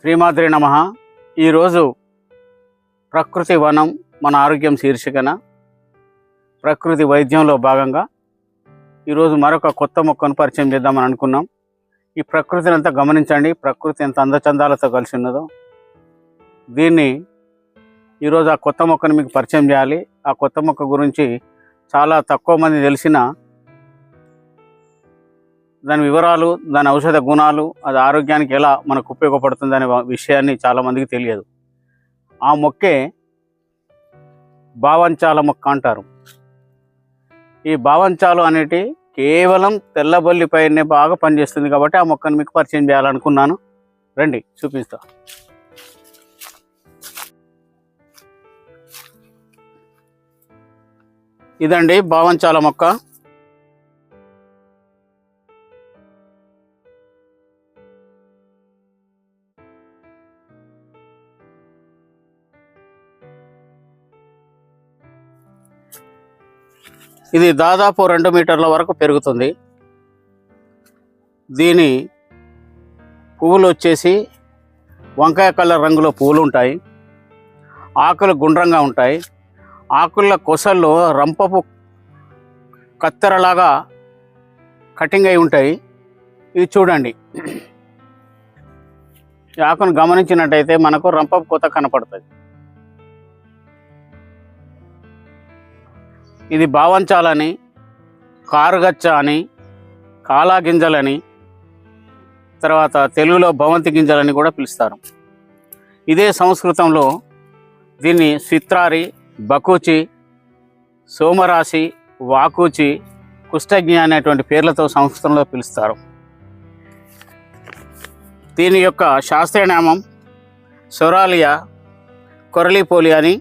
శ్రీమాత్రే నమః. ఈరోజు ప్రకృతి వనం మన ఆరోగ్యం శీర్షికన ప్రకృతి వైద్యంలో భాగంగా ఈరోజు మరొక కొత్త మొక్కను పరిచయం చేద్దామని అనుకున్నాం. ఈ ప్రకృతిని అంతా గమనించండి, ప్రకృతి ఎంత అందచందాలతో కలిసి ఉన్నదో. దీన్ని ఈరోజు ఆ కొత్త మొక్కను మీకు పరిచయం చేయాలి. ఆ కొత్త మొక్క గురించి చాలా తక్కువ మంది తెలిసిన దాని వివరాలు, దాని ఔషధ గుణాలు, అది ఆరోగ్యానికి ఎలా మనకు ఉపయోగపడుతుంది అనే విషయాన్ని చాలామందికి తెలియదు. ఆ మొక్కే బావంచాల మొక్క అంటారు. ఈ బావంచాలు అనేటి కేవలం తెల్లబొల్లిపైనే బాగా పనిచేస్తుంది కాబట్టి ఆ మొక్కను మీకు పరిచయం చేయాలనుకున్నాను. రండి చూపిస్తా. ఇదండి బావంచాల మొక్క. ఇది దాదాపు 2 మీటర్ల వరకు పెరుగుతుంది. దీని పువ్వులు వచ్చేసి వంకాయ కలర్ రంగులో పువ్వులు ఉంటాయి. ఆకులు గుండ్రంగా ఉంటాయి. ఆకుల కొసల్లో రంపపు కత్తెరలాగా కటింగ్ అయి ఉంటాయి. ఇది చూడండి, ఈ ఆకును గమనించినట్టయితే మనకు రంపపు కొత్త కనపడుతుంది. ఇది బావంచాలని, కారుగచ్చ అని, కాలా గింజలని, తర్వాత తెలుగులో భవంతి గింజలని కూడా పిలుస్తారు. ఇదే సంస్కృతంలో దీన్ని సిత్రారి, బకూచి, సోమరాశి, వాకూచి, కుష్టజ్ఞ అనేటువంటి పేర్లతో సంస్కృతంలో పిలుస్తారు. దీని యొక్క శాస్త్రీయ నామం సొరాలియా కొరలిపోలి అని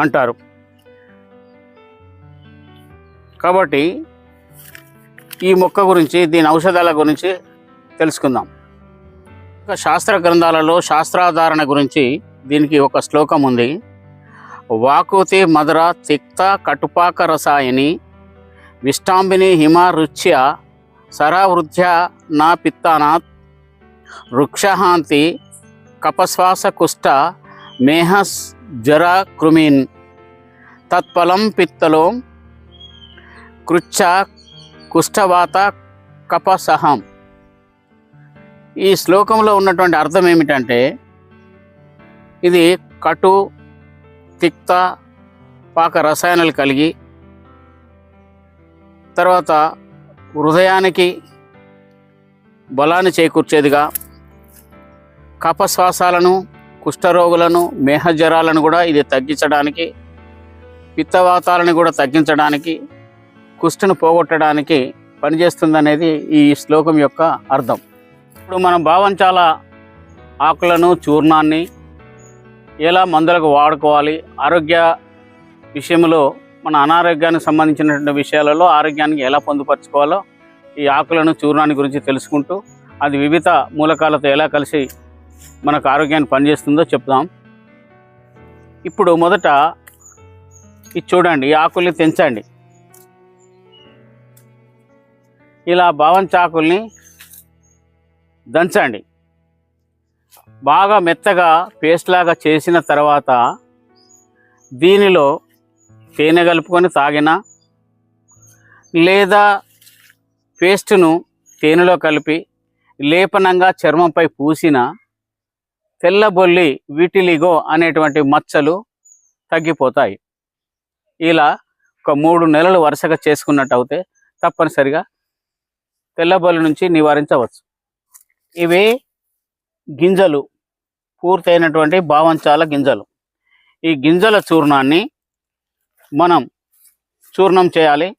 అంటారు. కాబట్టి ఈ మొక్క గురించి, దీని ఔషధాల గురించి తెలుసుకుందాం. శాస్త్ర గ్రంథాలలో శాస్త్రాధారణ గురించి దీనికి ఒక శ్లోకం ఉంది. వాకూతి మధుర తిక్త కటుపాక రసాయని విష్టాంబిని హిమరుచ్య సరావృద్ధ్య నా పిత్తానాత్ వృక్షహాంతి కపశ్వాస కుష్ట మేహస్ జర కృమీన్ తత్ఫలం పిత్తలో కృచ్చ కుష్ఠవాత కపసహం. ఈ శ్లోకంలో ఉన్నటువంటి అర్థం ఏమిటంటే, ఇది కటు తిక్త పాక రసాయనాలు కలిగి, తర్వాత హృదయానికి బలాన్ని చేకూర్చేదిగా, కపశ్వాసాలను, కుష్ఠరోగులను, మేహజ్వరాలను కూడా ఇది తగ్గించడానికి, పిత్తవాతాలను కూడా తగ్గించడానికి, కుష్ఠను పోగొట్టడానికి పనిచేస్తుందనేది ఈ శ్లోకం యొక్క అర్థం. ఇప్పుడు మనం బావంచాల ఆకులను, చూర్ణాన్ని ఎలా మందులకు వాడుకోవాలి, ఆరోగ్య విషయంలో మన అనారోగ్యానికి సంబంధించినటువంటి విషయాలలో ఆరోగ్యానికి ఎలా పొందుపరచుకోవాలో ఈ ఆకులను, చూర్ణాన్ని గురించి తెలుసుకుంటూ అది వివిధ మూలకాలతో ఎలా కలిసి మనకు ఆరోగ్యాన్ని పనిచేస్తుందో చెప్దాం. ఇప్పుడు మొదట ఇది చూడండి, ఈ ఆకుల్ని తెంచండి. ఇలా బావంచాకుల్ని దంచండి. బాగా మెత్తగా పేస్ట్ లాగా చేసిన తర్వాత దీనిలో తేనె కలుపుకొని తాగినా, లేదా పేస్టును తేనెలో కలిపి లేపనంగా చర్మంపై పూసిన తెల్లబొల్లి, విటిలిగో అనేటువంటి మచ్చలు తగ్గిపోతాయి. ఇలా ఒక 3 నెలలు వరుసగా చేసుకున్నట్టు అయితే తప్పనిసరిగా తెల్లబొల్లి నుంచి నివారించవచ్చు. ఇవి గింజలు, పూర్తయినటువంటి బావంచాల గింజలు. ఈ గింజల చూర్ణాన్ని మనం చూర్ణం చేయాలి.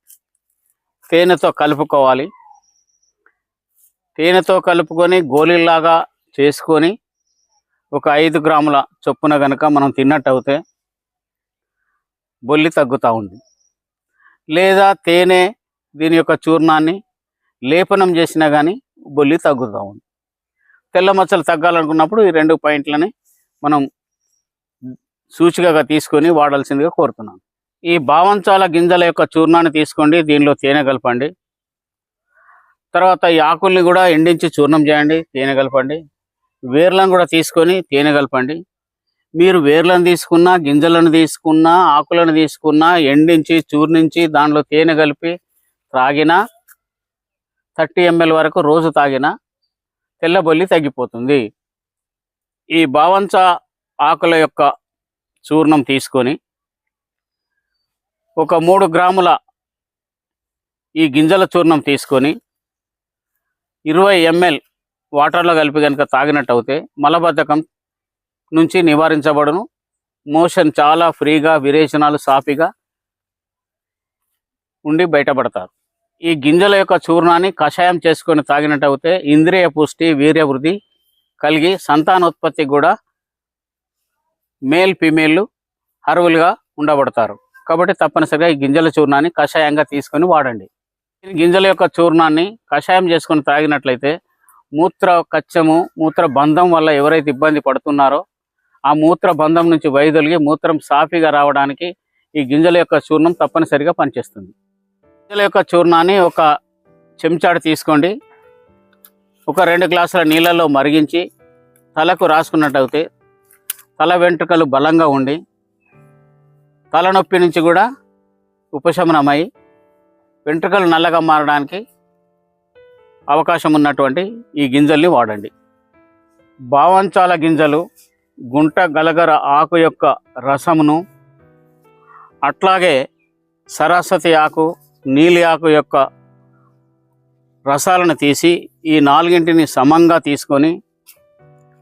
తేనెతో కలుపుకోవాలి. తేనెతో కలుపుకొని గోళీలాగా చేసుకొని ఒక 5 గ్రాముల చొప్పున కనుక మనం తిన్నట్టు అయితే బొల్లి తగ్గుతూ ఉంది. లేదా తేనె, దీని యొక్క చూర్ణాన్ని లేపనం చేసినా కానీ బొల్లి తగ్గుతూ ఉంది. తెల్ల మచ్చలు తగ్గాలనుకున్నప్పుడు ఈ 2 పాయింట్లని మనం సూచికగా తీసుకొని వాడాల్సిందిగా కోరుతున్నాను. ఈ బావంచాల గింజల యొక్క చూర్ణాన్ని తీసుకోండి, దీనిలో తేనె కలపండి. తర్వాత ఈ ఆకుల్ని కూడా ఎండించి చూర్ణం చేయండి, తేనె కలపండి. వేర్లను కూడా తీసుకొని తేనె కలపండి. మీరు వేర్లను తీసుకున్నా, గింజలను తీసుకున్నా, ఆకులను తీసుకున్నా, ఎండించి చూర్నించి దాంట్లో తేనె కలిపి త్రాగినా 30 ml వరకు రోజు తాగినా తెల్లబొల్లి తగ్గిపోతుంది. ఈ బావంచ ఆకుల యొక్క చూర్ణం తీసుకొని ఒక 3 గ్రాముల ఈ గింజల చూర్ణం తీసుకొని 20 ml వాటర్లో కలిపి కనుక తాగినట్టు అయితే మలబద్ధకం నుంచి నివారించబడును. మోషన్ చాలా ఫ్రీగా, విరేచనాలు సాఫీగా ఉండి బయటపడతారు. ఈ గింజల యొక్క చూర్ణాన్ని కషాయం చేసుకొని తాగినట్టు అయితే ఇంద్రియ పుష్టి, వీర్యవృద్ధి కలిగి సంతానోత్పత్తి కూడా మేల్ ఫీమేల్ అర్హులుగా ఉండబడతారు. కాబట్టి తప్పనిసరిగా ఈ గింజల చూర్ణాన్ని కషాయంగా తీసుకొని వాడండి. ఈ గింజల యొక్క చూర్ణాన్ని కషాయం చేసుకొని తాగినట్లయితే మూత్ర కచ్చము, మూత్ర బంధం వల్ల ఎవరైతే ఇబ్బంది పడుతున్నారో ఆ మూత్ర బంధం నుంచి వైదొలిగి మూత్రం సాఫీగా రావడానికి ఈ గింజల యొక్క చూర్ణం తప్పనిసరిగా పనిచేస్తుంది. గింజల యొక్క చూర్ణాన్ని ఒక చెంచాడు తీసుకోండి. ఒక 2 గ్లాసుల నీళ్ళలో మరిగించి తలకు రాసుకున్నట్టయితే తల వెంట్రుకలు బలంగా ఉండి తలనొప్పి నుంచి కూడా ఉపశమనమై వెంట్రుకలు నల్లగా మారడానికి అవకాశం ఉన్నటువంటి ఈ గింజల్ని వాడండి. బావంచాల గింజలు, గుంట గలగర ఆకు యొక్క రసమును, అట్లాగే సరస్వతి ఆకు, నీలి ఆకు యొక్క రసాలను తీసి ఈ 4ంటిని సమంగా తీసుకొని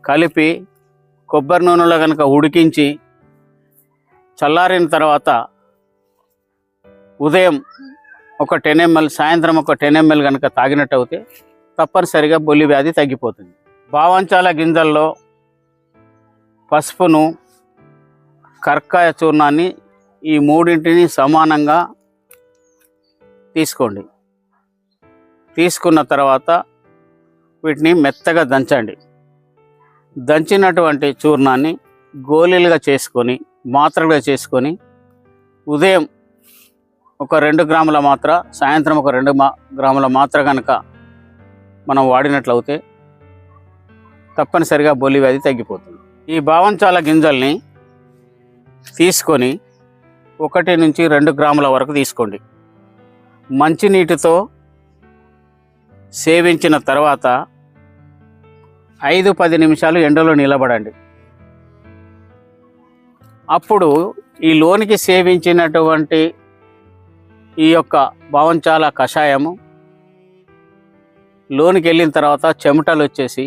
కలిపి కొబ్బరి నూనెలో కనుక ఉడికించి చల్లారిన తర్వాత ఉదయం ఒక 10 ml, సాయంత్రం ఒక 10 ml కనుక తాగినట్టు అయితే తప్పనిసరిగా బొల్లి వ్యాధి తగ్గిపోతుంది. బావంచాల గింజల్లో పసుపును, కర్కాయ చూర్ణాన్ని ఈ 3ంటిని సమానంగా తీసుకోండి. తీసుకున్న తర్వాత వీటిని మెత్తగా దంచండి. దంచినటువంటి చూర్ణాన్ని గోళీలుగా చేసుకొని, మాత్రలుగా చేసుకొని ఉదయం ఒక 2 గ్రాముల మాత్ర, సాయంత్రం ఒక 2 గ్రాముల మాత్ర కనుక మనం వాడినట్లయితే తప్పనిసరిగా బొల్లి వ్యాధి తగ్గిపోతుంది. ఈ బావంచాల గింజల్ని తీసుకొని 1 నుంచి 2 గ్రాముల వరకు తీసుకోండి. మంచినీటితో సేవించిన తర్వాత 5-10 నిమిషాలు ఎండలో నిలబడండి. అప్పుడు ఈ లోనికి సేవించినటువంటి ఈ యొక్క బావంచాల కషాయము లోనికి వెళ్ళిన తర్వాత చెమటలు వచ్చేసి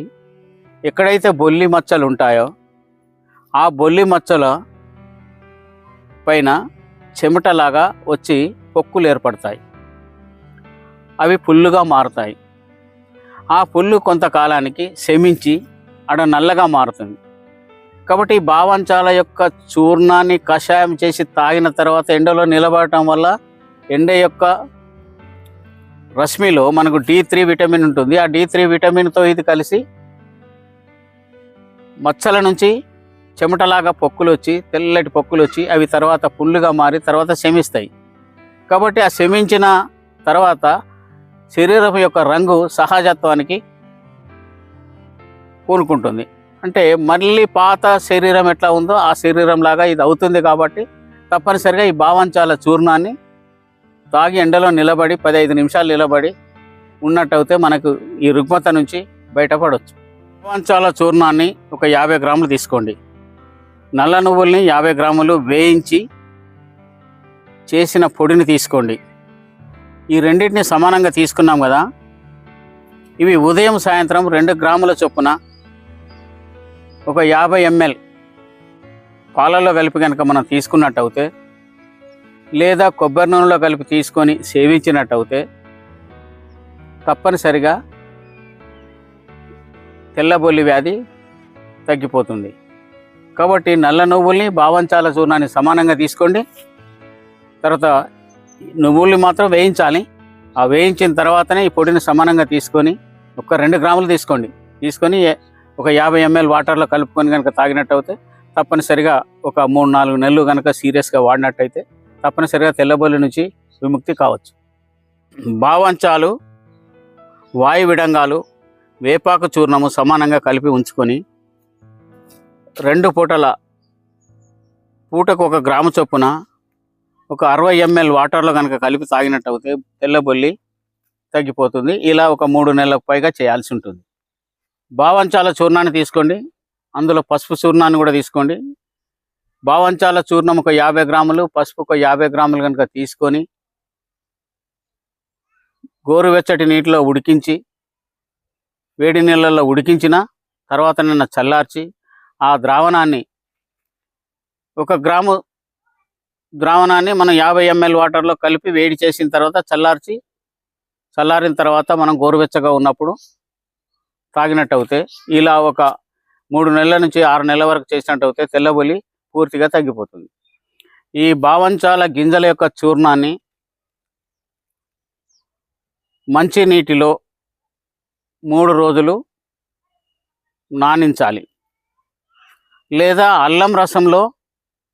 ఎక్కడైతే బొల్లి మచ్చలు ఉంటాయో ఆ బొల్లి మచ్చల పైన చెమటలాగా వచ్చి పొక్కులు ఏర్పడతాయి. అవి పుల్లుగా మారుతాయి. ఆ పుల్లు కొంతకాలానికి శమించి అడ నల్లగా మారుతుంది. కాబట్టి ఈ బావంచాల యొక్క చూర్ణాన్ని కషాయం చేసి తాగిన తర్వాత ఎండలో నిలబడటం వల్ల ఎండ యొక్క రశ్మిలో మనకు D3 విటమిన్ ఉంటుంది. ఆ D3 విటమిన్తో ఇది కలిసి మచ్చల నుంచి చెమటలాగా పొక్కులు వచ్చి, తెల్లటి పొక్కులు వచ్చి అవి తర్వాత పుల్లుగా మారి తర్వాత శమిస్తాయి. కాబట్టి ఆ శమించిన తర్వాత శరీరం యొక్క రంగు సహజత్వానికి పూనుకుంటుంది. అంటే మళ్ళీ పాత శరీరం ఎట్లా ఉందో ఆ శరీరం లాగా ఇది అవుతుంది. కాబట్టి తప్పనిసరిగా ఈ బావంచాల చూర్ణాన్ని తాగి ఎండలో నిలబడి 15 నిమిషాలు నిలబడి ఉన్నట్టయితే మనకు ఈ రుగ్మత నుంచి బయటపడవచ్చు. బావంచాల చూర్ణాన్ని ఒక 50 గ్రాములు తీసుకోండి. నల్ల నువ్వుల్ని 50 గ్రాములు వేయించి చేసిన పొడిని తీసుకోండి. ఈ రెండింటిని సమానంగా తీసుకున్నాం కదా, ఇవి ఉదయం సాయంత్రం 2 గ్రాముల చొప్పున ఒక 50 ml పాలలో కలిపి కనుక మనం తీసుకున్నట్టయితే, లేదా కొబ్బరి నూనెలో కలిపి తీసుకొని సేవించినట్టయితే తప్పనిసరిగా తెల్లబొల్లి వ్యాధి తగ్గిపోతుంది. కాబట్టి నల్ల నువ్వుల్ని, బావంచాల చూర్ణాన్ని సమానంగా తీసుకోండి. తర్వాత నువ్వుల్ని మాత్రం వేయించాలి. ఆ వేయించిన తర్వాతనే ఈ పొడిని సమానంగా తీసుకొని ఒక 2 గ్రాములు తీసుకోండి. తీసుకొని ఒక 50 ml వాటర్లో కలుపుకొని కనుక తాగినట్టయితే తప్పనిసరిగా ఒక 3-4 నెలలు కనుక సీరియస్గా వాడినట్టయితే తప్పనిసరిగా తెల్లబొల్లి నుంచి విముక్తి కావచ్చు. బావంచాలు, వాయు విడంగాలు, వేపాకు చూర్ణము సమానంగా కలిపి ఉంచుకొని 2 పూటల పూటకు 1 గ్రాము చొప్పున ఒక 60 ml వాటర్లో కనుక కలిపి తాగినట్టు అయితే తెల్లబొల్లి తగ్గిపోతుంది. ఇలా ఒక 3 నెలలకు పైగా చేయాల్సి ఉంటుంది. బావంచాల చూర్ణాన్ని తీసుకోండి, అందులో పసుపు చూర్ణాన్ని కూడా తీసుకోండి. బావంచాల చూర్ణం ఒక 50 గ్రాములు, పసుపు ఒక 50 గ్రాములు కనుక తీసుకొని గోరువెచ్చటి నీటిలో ఉడికించి, వేడి నీళ్ళల్లో ఉడికించిన తర్వాత నిన్న చల్లార్చి ఆ ద్రావణాన్ని 1 గ్రాము ద్రావణాన్ని మనం 50 ml వాటర్లో కలిపి వేడి చేసిన తర్వాత చల్లారిన తర్వాత మనం గోరువెచ్చగా ఉన్నప్పుడు తాగినట్టు అయితే ఇలా ఒక 3 నెలల నుంచి 6 నెలల వరకు చేసినట్టు అయితే తెల్లబొల్లి పూర్తిగా తగ్గిపోతుంది. ఈ బావంచాల గింజల యొక్క చూర్ణాన్ని మంచి నీటిలో 3 రోజులు నానించాలి, లేదా అల్లం రసంలో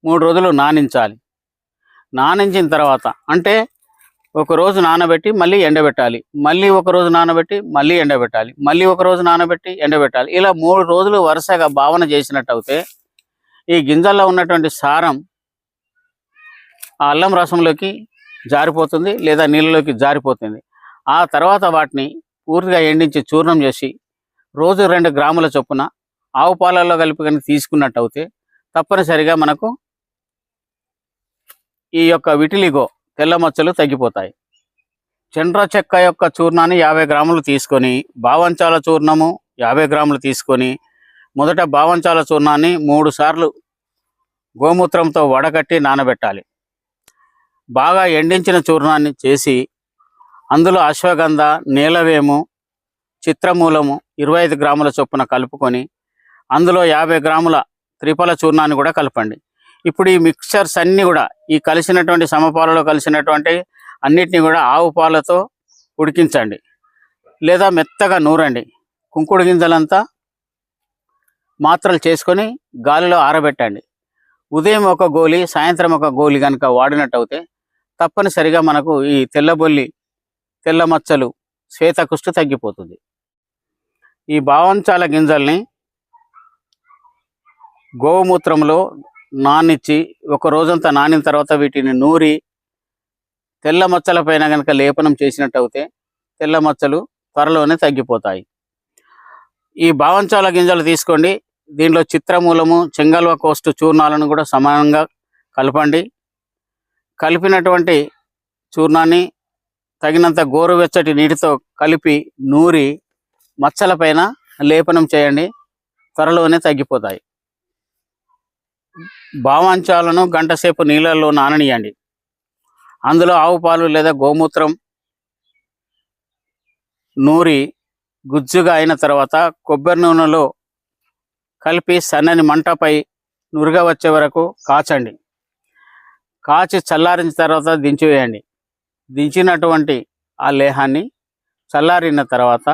3 రోజులు నానించాలి. నానించిన తర్వాత అంటే 1 రోజు నానబెట్టి మళ్ళీ ఎండబెట్టాలి, మళ్ళీ 1 రోజు నానబెట్టి మళ్ళీ ఎండబెట్టాలి, మళ్ళీ 1 రోజు నానబెట్టి ఎండబెట్టాలి. ఇలా 3 రోజులు వరుసగా భావన చేసినట్టు అయితే ఈ గింజల్లో ఉన్నటువంటి సారం ఆ అల్లం రసంలోకి జారిపోతుంది, లేదా నీళ్ళలోకి జారిపోతుంది. ఆ తర్వాత వాటిని పూర్తిగా ఎండించి చూర్ణం చేసి రోజు 2 గ్రాముల చొప్పున ఆవు పాలల్లో కలిపి కానీ తీసుకున్నట్టు అయితే తప్పనిసరిగా మనకు ఈ యొక్క విటిలిగో తెల్ల మచ్చలు తగ్గిపోతాయి. చండ్ర చెక్క యొక్క చూర్ణాన్ని 50 గ్రాములు తీసుకొని, బావంచాల చూర్ణము 50 గ్రాములు తీసుకొని, మొదట బావంచాల చూర్ణాన్ని 3 సార్లు గోమూత్రంతో వడకట్టి నానబెట్టాలి. బాగా ఎండించిన చూర్ణాన్ని చేసి అందులో అశ్వగంధ, నీలవేము, చిత్రమూలము 25 గ్రాముల చొప్పున కలుపుకొని అందులో 50 గ్రాముల త్రిఫల చూర్ణాన్ని కూడా కలపండి. ఇప్పుడు ఈ మిక్చర్స్ అన్నీ కూడా ఈ కలిసినటువంటి సమపాలలో కలిసినటువంటి అన్నిటిని కూడా ఆవు పాలతో ఉడికించండి, లేదా మెత్తగా నూరండి. కుంకుడు గింజలంతా మాత్రలు చేసుకొని గాలిలో ఆరబెట్టండి. ఉదయం 1 గోలి, సాయంత్రం 1 గోలి కనుక వాడినట్టు అయితే తప్పనిసరిగా మనకు ఈ తెల్లబొల్లి, తెల్ల మచ్చలు, శ్వేతకుష్టు తగ్గిపోతుంది. ఈ బావంచాల గింజల్ని గోమూత్రంలో నానిచ్చి 1 రోజంతా నానిన తర్వాత వీటిని నూరి తెల్ల మచ్చల పైన కనుక లేపనం చేసినట్టు అయితే తెల్ల మచ్చలు త్వరలోనే తగ్గిపోతాయి. ఈ బావంచాల గింజలు తీసుకోండి, దీనిలో చిత్రమూలము, చెంగల్వ కోస్టు చూర్ణాలను కూడా సమానంగా కలపండి. కలిపినటువంటి చూర్ణాన్ని తగినంత గోరువెచ్చటి నీటితో కలిపి నూరి మచ్చల పైన లేపనం చేయండి, త్వరలోనే తగ్గిపోతాయి. బావంచాలను 1 గంట సేపు నీళ్ళల్లో నాననియండి. అందులో ఆవు పాలు లేదా గోమూత్రం నూరి గుజ్జుగా అయిన తర్వాత కొబ్బరి నూనెలో కలిపి సన్నని మంటపై నురుగ వచ్చే వరకు కాచండి. కాచి చల్లారిన తర్వాత దించివేయండి. దించినటువంటి ఆ లేహాన్ని చల్లారిన తర్వాత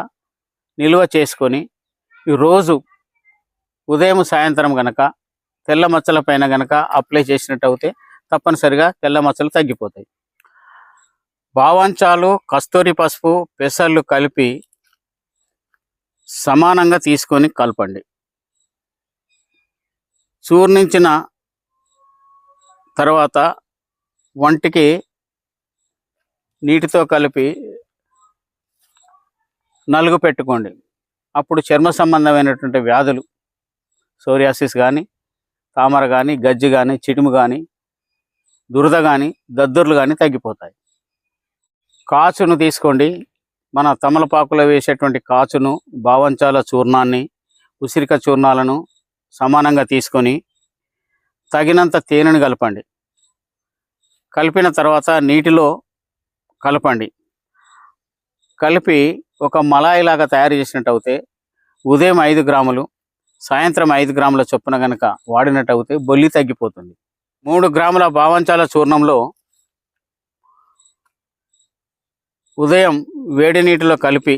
నిల్వ చేసుకొని రోజు ఉదయం సాయంత్రం గనక తెల్ల మచ్చల పైన గనక అప్లై చేసినట్టు అయితే తప్పనిసరిగా తెల్ల మచ్చలు తగ్గిపోతాయి. బావంచాలు, కస్తూరి పసుపు, పెసర్లు కలిపి సమానంగా తీసుకొని కలపండి. చూర్ణించిన తర్వాత వంటికి నీటితో కలిపి నలుగు పెట్టుకోండి. అప్పుడు చర్మ సంబంధమైనటువంటి వ్యాధులు, సోరియాసిస్ కానీ, తామర కానీ, గజ్జి కానీ, చిటుము కానీ, దురద కానీ, దద్దుర్లు కానీ తగ్గిపోతాయి. కాచును తీసుకోండి. మన తమలపాకులో వేసేటువంటి కాచును, బావంచాల చూర్ణాన్ని, ఉసిరిక చూర్ణాలను సమానంగా తీసుకొని తగినంత తేనెను కలపండి. కలిపిన తర్వాత నీటిలో కలపండి. కలిపి ఒక మలాయిలాగా తయారు చేసినట్టు అయితే ఉదయం 5 గ్రాములు, సాయంత్రం 5 గ్రాముల చొప్పున కనుక వాడినట్టు అయితే బొల్లి తగ్గిపోతుంది. 3 గ్రాముల బావంచాల చూర్ణంలో ఉదయం వేడి నీటిలో కలిపి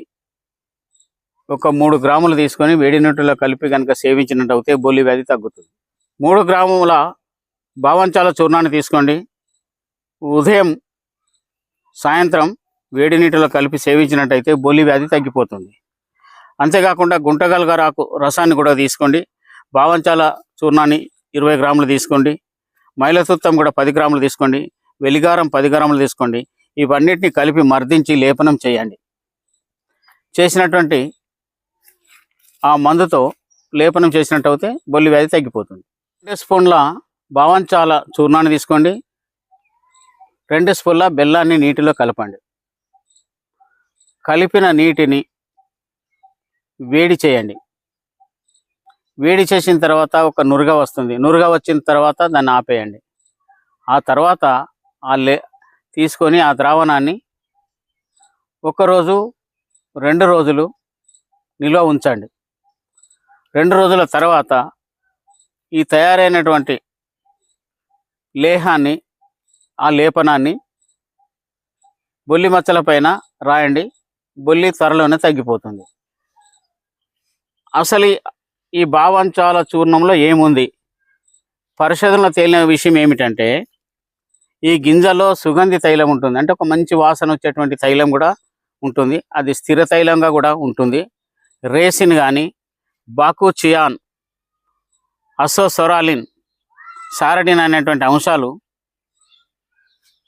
ఒక 3 గ్రాములు తీసుకొని వేడి నీటిలో కలిపి కనుక సేవించినట్టు అయితే బొల్లి వ్యాధి తగ్గుతుంది. 3 గ్రాముల బావంచాల చూర్ణాన్ని తీసుకోండి. ఉదయం సాయంత్రం వేడి నీటిలో కలిపి సేవించినట్టయితే బొల్లి వ్యాధి తగ్గిపోతుంది. అంతేకాకుండా గుంటగలగరాకు రసాన్ని కూడా తీసుకోండి. బావంచాల చూర్ణాన్ని 20 గ్రాములు తీసుకోండి. మైలతుత్తం కూడా 10 గ్రాములు తీసుకోండి. వెలిగారం 10 గ్రాములు తీసుకోండి. ఇవన్నిటిని కలిపి మర్దించి లేపనం చేయండి. చేసినటువంటి ఆ మందుతో లేపనం చేసినట్టు అయితే బొల్లి వ్యాధి తగ్గిపోతుంది. 2 స్పూన్ల బావంచాల చూర్ణాన్ని తీసుకోండి. 2 స్పూన్ల బెల్లాన్ని నీటిలో కలపండి. కలిపిన నీటిని వేడి చేయండి. వేడి చేసిన తర్వాత ఒక నురగ వస్తుంది. నురగ వచ్చిన తర్వాత దాన్ని ఆపేయండి. ఆ తర్వాత తీసుకొని ఆ ద్రావణాన్ని 1 రోజు 2 రోజులు నిల్వ ఉంచండి. 2 రోజుల తర్వాత ఈ తయారైనటువంటి లేహాన్ని, ఆ లేపనాన్ని బొల్లి మచ్చల పైన రాయండి. బొల్లి త్వరలోనే తగ్గిపోతుంది. అసలు ఈ బావంచాల చూర్ణంలో ఏముంది? పరిశోధనలో తేలిన విషయం ఏమిటంటే, ఈ గింజలో సుగంధి తైలం ఉంటుంది. అంటే ఒక మంచి వాసన వచ్చేటువంటి తైలం కూడా ఉంటుంది. అది స్థిర తైలంగా కూడా ఉంటుంది. రేసిన్ కానీ, బాకుచియాన్, అసోసొరాలిన్, సారడిన్ అనేటువంటి అంశాలు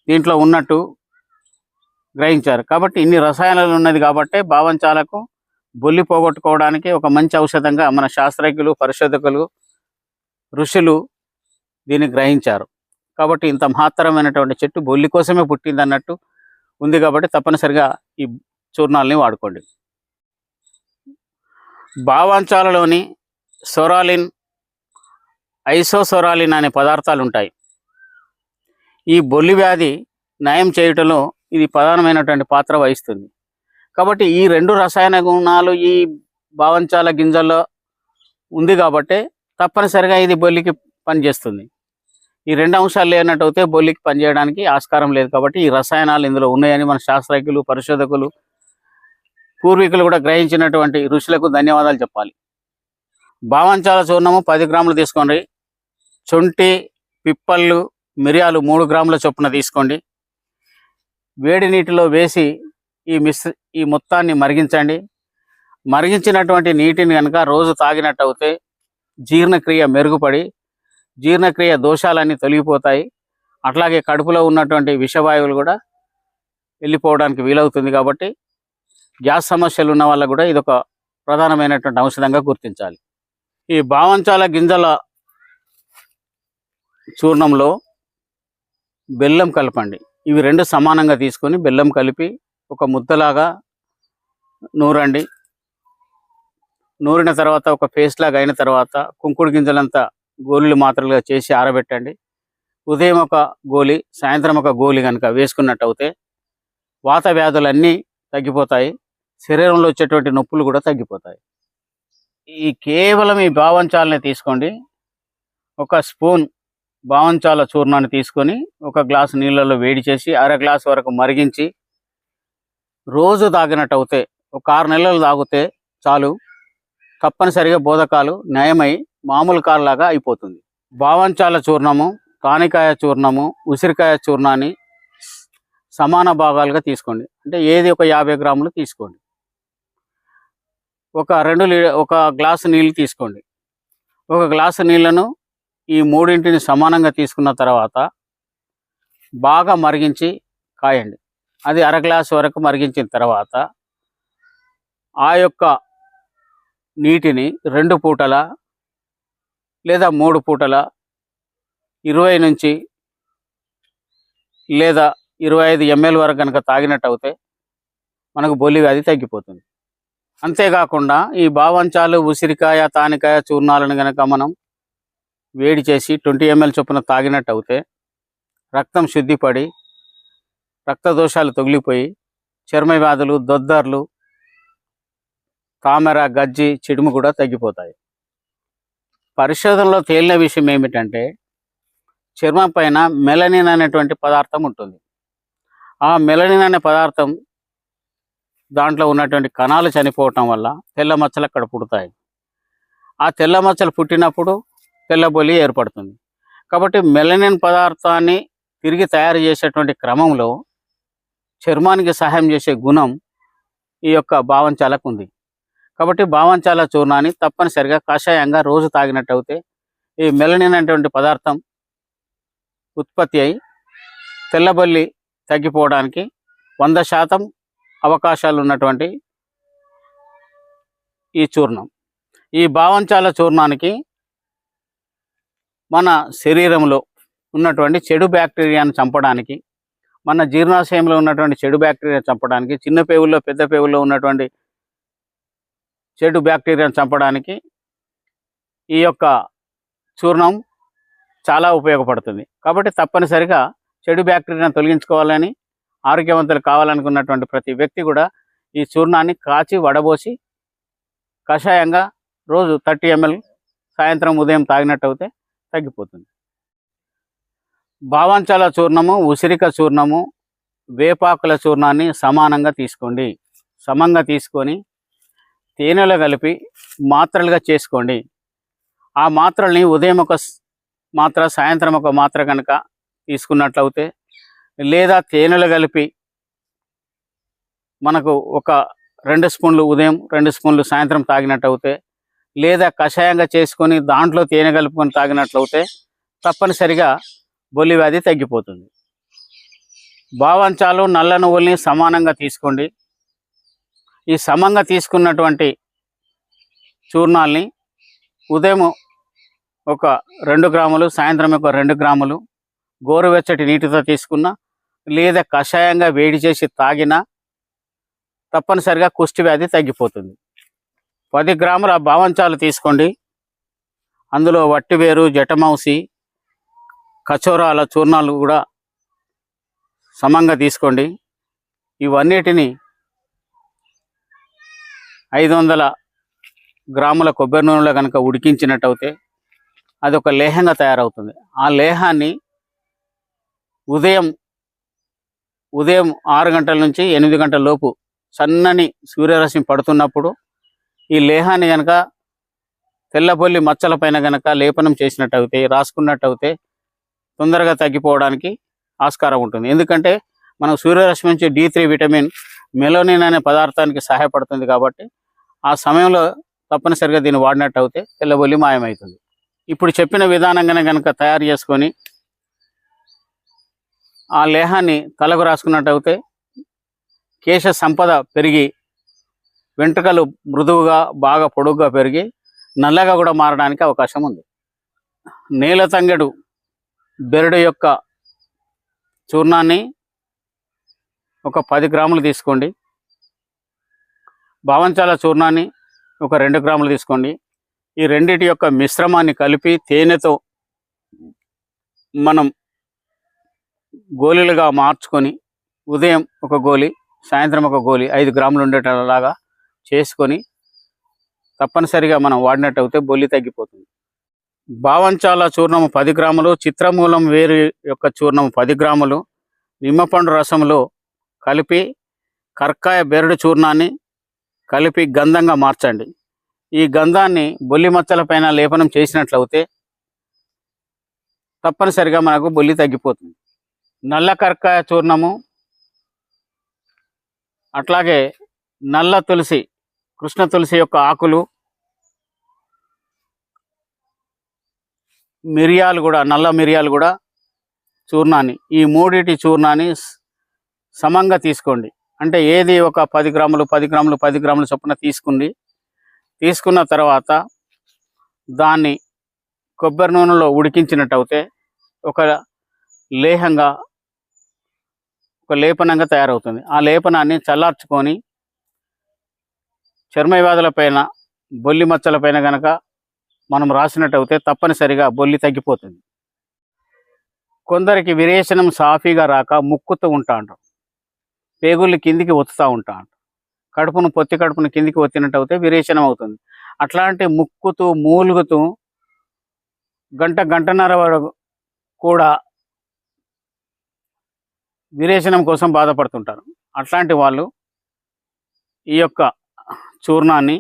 దీంట్లో ఉన్నట్టు గ్రహించారు. కాబట్టి ఇన్ని రసాయనాలు ఉన్నది కాబట్టి బావంచాలకు బొల్లి పోగొట్టుకోవడానికి ఒక మంచి ఔషధంగా మన శాస్త్రజ్ఞులు, పరిశోధకులు, ఋషులు దీన్ని గ్రహించారు. కాబట్టి ఇంత మహత్తరమైనటువంటి చెట్టు బొల్లి కోసమే పుట్టింది అన్నట్టు ఉంది. కాబట్టి తప్పనిసరిగా ఈ చూర్ణాలని వాడుకోండి. బావంచాలలోని సొరాలిన్, ఐసోసొరాలిన్ అనే పదార్థాలు ఉంటాయి. ఈ బొల్లి వ్యాధి నయం చేయటంలో ఇది ప్రధానమైనటువంటి పాత్ర వహిస్తుంది. కాబట్టి ఈ 2 రసాయన గుణాలు ఈ బావంచాల గింజల్లో ఉంది కాబట్టి తప్పనిసరిగా ఇది బొల్లికి పనిచేస్తుంది. ఈ 2 అంశాలు లేనట్టయితే బొల్లికి పనిచేయడానికి ఆస్కారం లేదు. కాబట్టి ఈ రసాయనాలు ఇందులో ఉన్నాయని మన శాస్త్రజ్ఞులు, పరిశోధకులు, పూర్వీకులు కూడా గ్రహించినటువంటి ఋషులకు ధన్యవాదాలు చెప్పాలి. బావంచాల చూర్ణము 10 గ్రాములు తీసుకోండి. శొంఠి, పిప్పళ్ళు, మిరియాలు 3 గ్రాముల చొప్పున తీసుకోండి. వేడి నీటిలో వేసి ఈ మొత్తాన్ని మరిగించండి. మరిగించినటువంటి నీటిని కనుక రోజు తాగినట్టు అయితే జీర్ణక్రియ మెరుగుపడి జీర్ణక్రియ దోషాలన్నీ తొలగిపోతాయి. అట్లాగే కడుపులో ఉన్నటువంటి విషవాయువులు కూడా వెళ్ళిపోవడానికి వీలవుతుంది. కాబట్టి గ్యాస్ సమస్యలు ఉన్న వాళ్ళకు కూడా ఇదొక ప్రధానమైనటువంటి ఔషధంగా గుర్తించాలి. ఈ బావంచాల గింజల చూర్ణంలో బెల్లం కలపండి. ఇవి 2 సమానంగా తీసుకొని బెల్లం కలిపి ఒక ముద్దలాగా నూరండి. నూరిన తర్వాత ఒక పేస్ట్ లాగా అయిన తర్వాత కుంకుడు గింజలంతా గోళీలు మాత్రలుగా చేసి ఆరబెట్టండి. ఉదయం ఒక గోళీ, సాయంత్రం ఒక గోళీ కనుక వేసుకున్నట్టు అయితే వాత వ్యాధులన్నీ తగ్గిపోతాయి. శరీరంలో వచ్చేటువంటి నొప్పులు కూడా తగ్గిపోతాయి. కేవలం ఈ బావంచాలని తీసుకోండి. 1 స్పూన్ బావంచాల చూర్ణాన్ని తీసుకొని 1 గ్లాసు నీళ్ళలో వేడి చేసి 1/2 గ్లాసు వరకు మరిగించి రోజు తాగినట్టు అయితే ఒక 6 నెలలు తాగితే చాలు. తప్పనిసరిగా బోధకాలు నయమై మామూలు కారులాగా అయిపోతుంది. బావంచాల చూర్ణము, తానికాయ చూర్ణము, ఉసిరికాయ చూర్ణాన్ని సమాన భాగాలుగా తీసుకోండి. అంటే ఏది ఒక 50 గ్రాములు తీసుకోండి. ఒక గ్లాసు నీళ్ళు తీసుకోండి. 1 గ్లాసు నీళ్లను ఈ మూడింటిని సమానంగా తీసుకున్న తర్వాత బాగా మరిగించి కాయండి. అది 1/2 గ్లాసు వరకు మరిగించిన తర్వాత ఆ యొక్క నీటిని 2 పూటల లేదా 3 పూటల 20 నుంచి లేదా 25 ml వరకు కనుక తాగినట్టు అయితే మనకు బొల్లి వ్యాధి తగ్గిపోతుంది. అంతేకాకుండా ఈ బావంచాలు, ఉసిరికాయ, తానికాయ చూర్ణాలను కనుక మనం వేడి చేసి 20 ml చొప్పున తాగినట్టు అయితే రక్తం శుద్ధిపడి రక్త దోషాలు తొలగిపోయి చర్మ వ్యాధులు, దొద్దర్లు, తామర, గజ్జి, చిడుము కూడా తగ్గిపోతాయి. పరిశోధనలో తేలిన విషయం ఏమిటంటే చర్మం పైన మెలనిన్ అనేటువంటి పదార్థం ఉంటుంది. ఆ మెలనిన్ అనే పదార్థం దాంట్లో ఉన్నటువంటి కణాలు చనిపోవటం వల్ల తెల్ల మచ్చలు అక్కడ పుడతాయి. ఆ తెల్ల మచ్చలు పుట్టినప్పుడు తెల్లబొల్లి ఏర్పడుతుంది. కాబట్టి మెలనిన్ పదార్థాన్ని తిరిగి తయారు చేసేటువంటి క్రమంలో చర్మానికి సహాయం చేసే గుణం ఈ యొక్క బావంచాలకు ఉంది. కాబట్టి బావంచాల చూర్ణాన్ని తప్పనిసరిగా కషాయంగా రోజు తాగినట్టు అయితే ఈ మెలనిన్ అనేటువంటి పదార్థం ఉత్పత్తి అయి తెల్లబొల్లి తగ్గిపోవడానికి 100% అవకాశాలు ఉన్నటువంటి ఈ చూర్ణం. ఈ భావంచాల చూర్ణానికి మన శరీరంలో ఉన్నటువంటి చెడు బ్యాక్టీరియాను చంపడానికి, మన జీర్ణాశయంలో ఉన్నటువంటి చెడు బ్యాక్టీరియా చంపడానికి, చిన్న పేగుల్లో పెద్ద పేగుల్లో ఉన్నటువంటి చెడు బ్యాక్టీరియాను చంపడానికి ఈ యొక్క చూర్ణం చాలా ఉపయోగపడుతుంది. కాబట్టి తప్పనిసరిగా చెడు బ్యాక్టీరియాను తొలగించుకోవాలని, ఆరోగ్యవంతులు కావాలనుకున్నటువంటి ప్రతి వ్యక్తి కూడా ఈ చూర్ణాన్ని కాచి వడబోసి కషాయంగా రోజు 30 ml సాయంత్రం ఉదయం తాగినట్టయితే తగ్గిపోతుంది. భావంచాల చూర్ణము, ఉసిరిక చూర్ణము, వేపాకుల చూర్ణాన్ని సమానంగా తీసుకోండి. సమంగా తీసుకొని తేనెలో కలిపి మాత్రలుగా చేసుకోండి. ఆ మాత్రల్ని ఉదయం ఒక మాత్ర, సాయంత్రం ఒక మాత్ర కనుక తీసుకున్నట్లయితే, లేదా తేనెలో కలిపి మనకు ఒక 2 స్పూన్లు ఉదయం 2 స్పూన్లు సాయంత్రం తాగినట్టయితే, లేదా కషాయంగా చేసుకొని దాంట్లో తేనె కలుపుకొని తాగినట్లయితే తప్పనిసరిగా బొల్లి వ్యాధి తగ్గిపోతుంది. భావంచాలు, నల్ల నువ్వుల్ని సమానంగా తీసుకోండి. ఈ సమంగా తీసుకున్నటువంటి చూర్ణాల్ని ఉదయం ఒక 2 గ్రాములు, సాయంత్రం ఒక 2 గ్రాములు గోరువెచ్చటి నీటితో తీసుకున్న, లేదా కషాయంగా వేడి చేసి తాగినా తప్పనిసరిగా కుష్టి వ్యాధి తగ్గిపోతుంది. 10 గ్రాముల భావంచాలు తీసుకోండి. అందులో వట్టివేరు, జటమౌసి, కచోరాల చూర్ణాలు కూడా సమంగా తీసుకోండి. ఇవన్నిటిని 500 గ్రాముల కొబ్బరి నూనెలో కనుక ఉడికించినట్టయితే అదొక లేహంగా తయారవుతుంది. ఆ లేహాన్ని ఉదయం 6 గంటల నుంచి 8 గంటల లోపు సన్నని సూర్యరశ్మి పడుతున్నప్పుడు ఈ లేహాన్ని కనుక తెల్లబొల్లి మచ్చల పైన కనుక లేపనం చేసినట్టయితే, రాసుకున్నట్టయితే తొందరగా తగ్గిపోవడానికి ఆస్కారం ఉంటుంది. ఎందుకంటే మనం సూర్యరశ్మి నుంచి D3 విటమిన్ మెలనిన్ అనే పదార్థానికి సహాయపడుతుంది. కాబట్టి ఆ సమయంలో తప్పనిసరిగా దీన్ని వాడినట్టయితే తెల్లబొల్లి మాయమవుతుంది. ఇప్పుడు చెప్పిన విధానంగానే కనుక తయారు చేసుకొని ఆ లేహాన్ని తలకు రాసుకున్నట్టయితే కేశ సంపద పెరిగి వెంట్రుకలు మృదువుగా బాగా పొడుగ్గా పెరిగి నల్లగా కూడా మారడానికి అవకాశం ఉంది. నీలతంగెడు బెరడు యొక్క చూర్ణాన్ని ఒక 10 గ్రాములు తీసుకోండి. భావంచాల చూర్ణాన్ని ఒక 2 గ్రాములు తీసుకోండి. ఈ రెండిటి యొక్క మిశ్రమాన్ని కలిపి తేనెతో మనం గోళీలుగా మార్చుకొని ఉదయం ఒక గోళీ, సాయంత్రం ఒక గోళీ 5 గ్రాములు ఉండేటలాగా చేసుకొని తప్పనిసరిగా మనం వాడినట్టయితే బొల్లి తగ్గిపోతుంది. భావంచాల చూర్ణము 10 గ్రాములు, చిత్రమూలం వేరు యొక్క చూర్ణము 10 గ్రాములు నిమ్మపండు రసంలో కలిపి కర్కాయ బెరడు చూర్ణాన్ని కలిపి గంధంగా మార్చండి. ఈ గంధాన్ని బొల్లి మచ్చల పైన లేపనం చేసినట్లయితే తప్పనిసరిగా మనకు బొల్లి తగ్గిపోతుంది. నల్ల కర్కాయ చూర్ణము, అట్లాగే నల్ల తులసి, కృష్ణ తులసి యొక్క ఆకులు, మిరియాలు కూడా, నల్ల మిరియాలు కూడా చూర్ణాన్ని, ఈ మూడిటి చూర్ణాన్ని సమంగా తీసుకోండి. అంటే ఏది ఒక 10 గ్రాములు 10 గ్రాములు 10 గ్రాముల చొప్పున తీసుకున్న తర్వాత దాన్ని కొబ్బరి నూనెలో ఉడికించినట్టయితే ఒక లేహంగా, ఒక లేపనంగా తయారవుతుంది. ఆ లేపనాన్ని చల్లార్చుకొని చర్మ వ్యాధుల పైన, బొల్లి మచ్చల పైన కనుక మనం రాసినట్టయితే తప్పనిసరిగా బొల్లి తగ్గిపోతుంది. కొందరికి విరేచనం సాఫీగా రాక ముక్కుతూ ఉంటారు, పేగుళ్ళు కిందికి ఒత్తుతూ ఉంటారు, పొత్తి కడుపును కిందికి ఒత్తినట్టయితే విరేచనం అవుతుంది. అట్లాంటి ముక్కుతూ మూలుగుతూ గంటన్నర వరకు కూడా విరేచనం కోసం బాధపడుతుంటారు. అట్లాంటి వాళ్ళు ఈ యొక్క చూర్ణాన్ని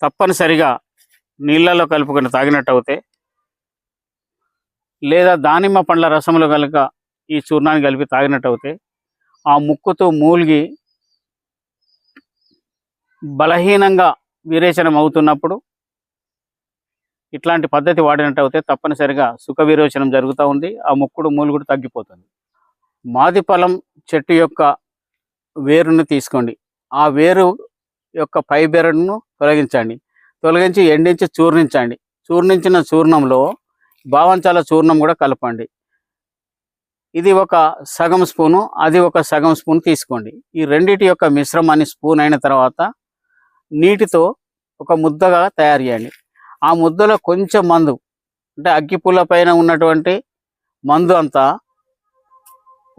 తప్పనిసరిగా నీళ్ళలో కలుపుకొని తాగినట్టయితే, లేదా దానిమ్మ పండ్ల రసంలో కనుక ఈ చూర్ణాన్ని కలిపి తాగినట్టయితే ఆ ముక్కుతో మూలిగి బలహీనంగా విరేచనం అవుతున్నప్పుడు ఇట్లాంటి పద్ధతి వాడినట్టు అయితే తప్పనిసరిగా సుఖ విరోచనం జరుగుతూ ఉంది. ఆ ముక్కుడు మూలుగుడు తగ్గిపోతుంది. మాదిపలం చెట్టు యొక్క వేరును తీసుకోండి. ఆ వేరు యొక్క పై బెరడును తొలగించి ఎండించి చూర్ణించండి. చూర్ణించిన చూర్ణంలో బావంచాల చూర్ణం కూడా కలపండి. ఇది ఒక సగం స్పూను, అది ఒక సగం స్పూన్ తీసుకోండి. ఈ రెండిటి యొక్క మిశ్రమాన్ని స్పూన్ అయిన తర్వాత నీటితో ఒక ముద్దగా తయారు చేయండి. ఆ ముద్దలో కొంచెం మందు, అంటే అగ్గిపుల్ల పైన ఉన్నటువంటి మందు అంతా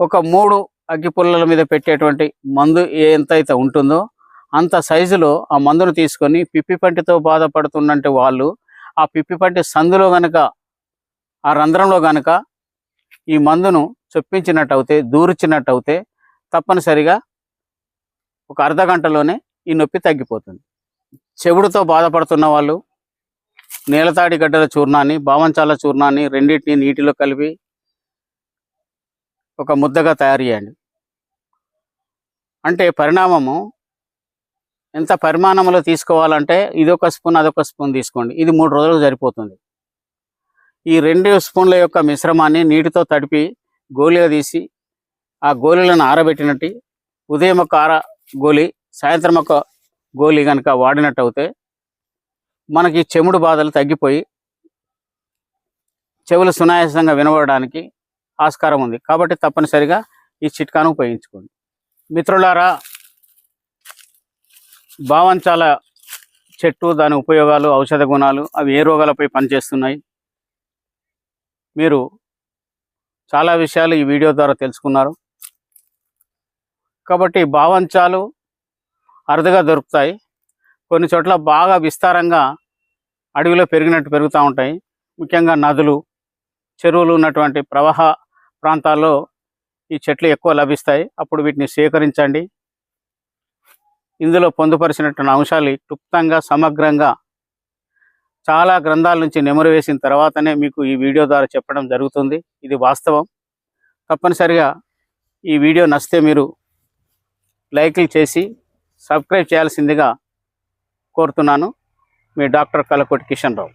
ఒక 3 అగ్గిపుల్లల మీద పెట్టేటువంటి మందు ఎంతైతే ఉంటుందో అంత సైజులో ఆ మందును తీసుకొని పిప్పి పంటితో బాధపడుతున్నట్టు వాళ్ళు ఆ పిప్పి పంటి సందులో గనక, ఆ రంధ్రంలో గనక ఈ మందును చొప్పించినట్టయితే, దూర్చినట్టయితే తప్పనిసరిగా ఒక అర్ధ గంటలోనే ఈ నొప్పి తగ్గిపోతుంది. చెవుడుతో బాధపడుతున్న వాళ్ళు నేలతాడి గడ్డల చూర్ణాన్ని, బావంచాల చూర్ణాన్ని రెండింటిని నీటిలో కలిపి ఒక ముద్దగా తయారు చేయండి. అంటే పరిణామము ఎంత పరిమాణంలో తీసుకోవాలంటే ఇదొక స్పూన్, అదొక స్పూన్ తీసుకోండి. ఇది 3 రోజులకు సరిపోతుంది. ఈ 2 స్పూన్ల యొక్క మిశ్రమాన్ని నీటితో తడిపి గోళీగా తీసి ఆ గోళీలను ఆరబెట్టినట్టు ఉదయం ఒక గోళీ, సాయంత్రం ఒక గోళీ కనుక వాడినట్టయితే మనకి చెముడు బాధలు తగ్గిపోయి చెవులు సునాయాసంగా వినబడడానికి ఆస్కారం ఉంది. కాబట్టి తప్పనిసరిగా ఈ చిట్కాను ఉపయోగించుకోండి. మిత్రులారా, బావంచాల చెట్టు, దాని ఉపయోగాలు, ఔషధ గుణాలు, అవి ఏ రోగాలపై పనిచేస్తున్నాయి, మీరు చాలా విషయాలు ఈ వీడియో ద్వారా తెలుసుకున్నారు. కాబట్టి బావంచాలు అరుదుగా దొరుకుతాయి. కొన్ని చోట్ల బాగా విస్తారంగా అడవిలో పెరుగుతూ ఉంటాయి. ముఖ్యంగా నదులు, చెరువులు ఉన్నటువంటి ప్రవాహ ప్రాంతాల్లో ఈ చెట్లు ఎక్కువ లభిస్తాయి. అప్పుడు వీటిని సేకరించండి. ఇందులో పొందుపరిచినటువంటి అంశాలు క్లుప్తంగా, సమగ్రంగా చాలా గ్రంథాల నుంచి నెమరు వేసిన తర్వాతనే మీకు ఈ వీడియో ద్వారా చెప్పడం జరుగుతుంది. ఇది వాస్తవం. తప్పనిసరిగా ఈ వీడియో నచ్చితే మీరు లైక్లు చేసి సబ్స్క్రైబ్ చేయాల్సిందిగా కోరుతున్నాను. మీ డాక్టర్ కలకోటి కిషన్ రావు.